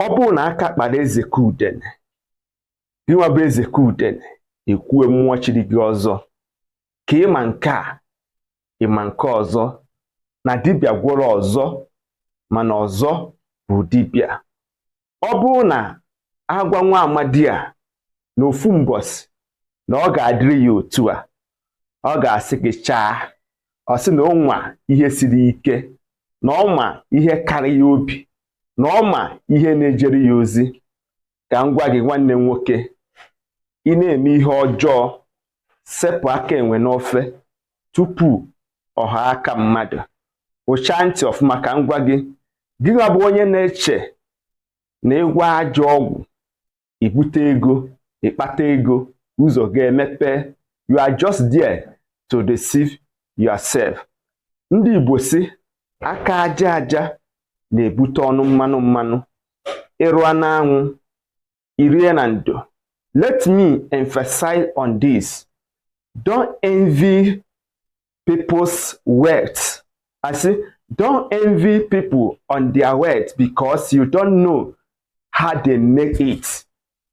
ọ bụrụ na aka kpara eze ka udene gị nwa bụ eze ka udene ekwue mmụọ chiri gị ọzọ ka ịma nke a ịma nke ọzọ na dibịa gwọrọ ọzọ mana ọzọ bụ dibịa. Ọ bụrụ na agwa nwa amadi a n'ofu mbọsị na ọ ga-adịrị ya otu a, ọ ga-asị gị chaa, ọ sị na ọ nwa ihe siri ike, na ọ ma ihe karịa ya obi, na ọ ma ihe na-ejere ya ozi. Ka m gwa gị nwanne nwoke, ị na-eme ihe ọjọọ, sepụ aka enwe n'ofe tupu ọha aka mmadụ. Ụcha ntị ọfụma ka m gwa gị, gị bụ onye na-eche na ịgwa ajọ ọgwụ ibute ego, ịkpata ego, ụzọ ga-emepe. You are just there to deceive yourself. Ndị Igbo si aka aja aja na-ebute ọnụ mmanụ mmanụ. Ịrụa n'anwụ irie na ndo. Let me emphasize on this. Don't envy people's wealth. I say, don't envy people on their wealth because you don't know how they make it.